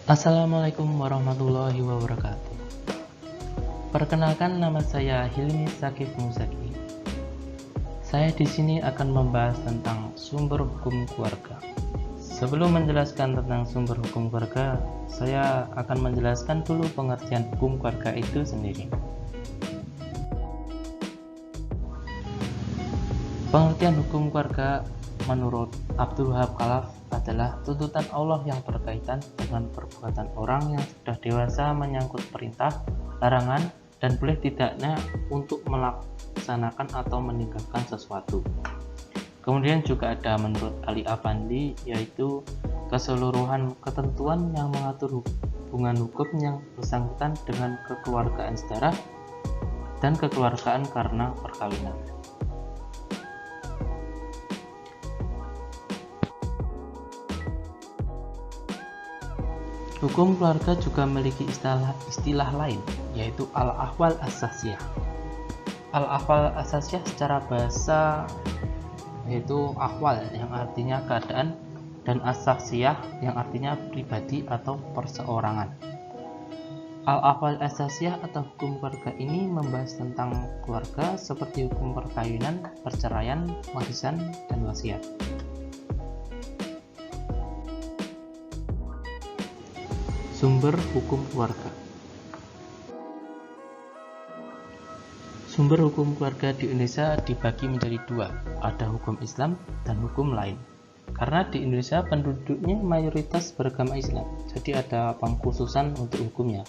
Assalamualaikum warahmatullahi wabarakatuh. Perkenalkan, nama saya Hilmi Sakif Musaki. Saya di sini akan membahas tentang sumber hukum keluarga. Sebelum menjelaskan tentang sumber hukum keluarga, saya akan menjelaskan dulu pengertian hukum keluarga itu sendiri. Pengertian hukum keluarga menurut Abdul Wahab Khalaf adalah tuntutan Allah yang berkaitan dengan perbuatan orang yang sudah dewasa menyangkut perintah, larangan, dan boleh tidaknya untuk melaksanakan atau meninggalkan sesuatu. Kemudian juga ada menurut Ali Afandi, yaitu keseluruhan ketentuan yang mengatur hubungan hukum yang bersangkutan dengan kekeluargaan saudara dan kekeluargaan karena perkawinan. Hukum keluarga juga memiliki istilah lain, yaitu al-ahwal as-sasiyah. Al-ahwal as-sasiyah secara bahasa yaitu ahwal yang artinya keadaan, dan as-sasiyah yang artinya pribadi atau perseorangan. Al-ahwal as-sasiyah atau hukum keluarga ini membahas tentang keluarga seperti hukum perkawinan, perceraian, warisan, dan wasiat. Sumber hukum keluarga. Sumber hukum keluarga di Indonesia dibagi menjadi dua, ada hukum Islam dan hukum lain. Karena di Indonesia penduduknya mayoritas beragama Islam, jadi ada pengkhususan untuk hukumnya.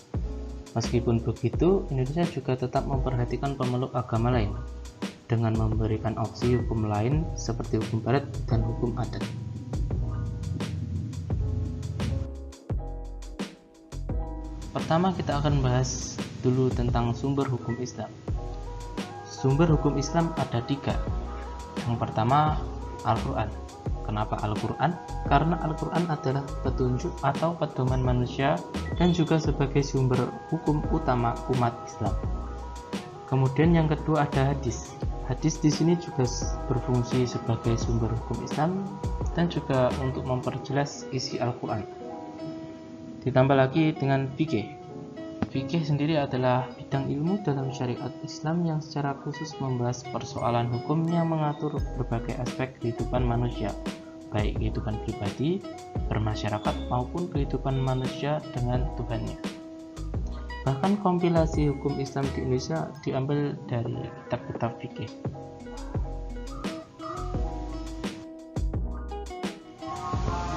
Meskipun begitu, Indonesia juga tetap memperhatikan pemeluk agama lain dengan memberikan opsi hukum lain seperti hukum barat dan hukum adat. Pertama, kita akan bahas dulu tentang sumber hukum Islam. Sumber hukum Islam ada tiga. Yang pertama, Al-Quran. Kenapa Al-Quran? Karena Al-Quran adalah petunjuk atau pedoman manusia dan juga sebagai sumber hukum utama umat Islam. Kemudian yang kedua ada hadis. Hadis di sini juga berfungsi sebagai sumber hukum Islam dan juga untuk memperjelas isi Al-Quran. Ditambah lagi dengan fikih. Fikih sendiri adalah bidang ilmu dalam syariat Islam yang secara khusus membahas persoalan hukum yang mengatur berbagai aspek kehidupan manusia, baik kehidupan pribadi, bermasyarakat, maupun kehidupan manusia dengan Tuhannya. Bahkan kompilasi hukum Islam di Indonesia diambil dari kitab-kitab fikih.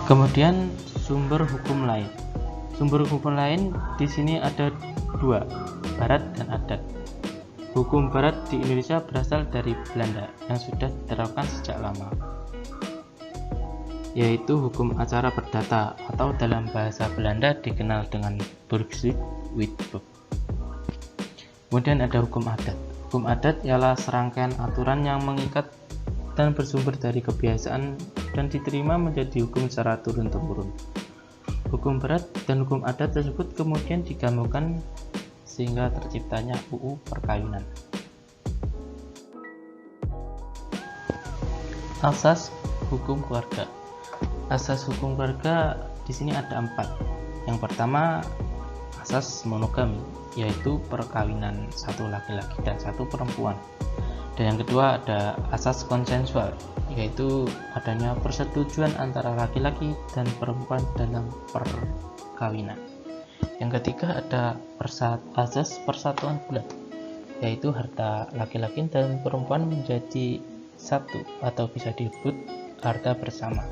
Kemudian sumber hukum lain. Sumber hukum lain di sini ada dua, barat dan adat. Hukum barat di Indonesia berasal dari Belanda yang sudah diterapkan sejak lama, yaitu hukum acara perdata atau dalam bahasa Belanda dikenal dengan Burgerlijk-Wetboek. Kemudian ada hukum adat. Hukum adat ialah serangkaian aturan yang mengikat dan bersumber dari kebiasaan dan diterima menjadi hukum secara turun-temurun. Hukum barat dan hukum adat tersebut kemudian digabungkan sehingga terciptanya UU Perkawinan. Asas hukum keluarga. Asas hukum keluarga di sini ada 4. Yang pertama, asas monogami, yaitu perkawinan satu laki-laki dan satu perempuan. Dan yang kedua ada asas konsensual, yaitu adanya persetujuan antara laki-laki dan perempuan dalam perkawinan. Yang ketiga ada asas persatuan bulat, yaitu harta laki-laki dan perempuan menjadi satu atau bisa disebut harta bersama.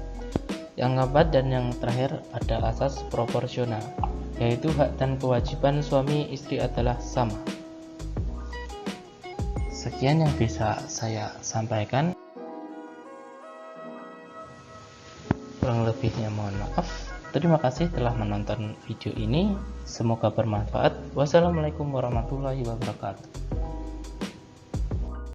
Yang keempat dan yang terakhir ada asas proporsional, yaitu hak dan kewajiban suami istri adalah sama. Sekian yang bisa saya sampaikan. Kurang lebihnya mohon maaf. Terima kasih telah menonton video ini. Semoga bermanfaat. Wassalamualaikum warahmatullahi wabarakatuh.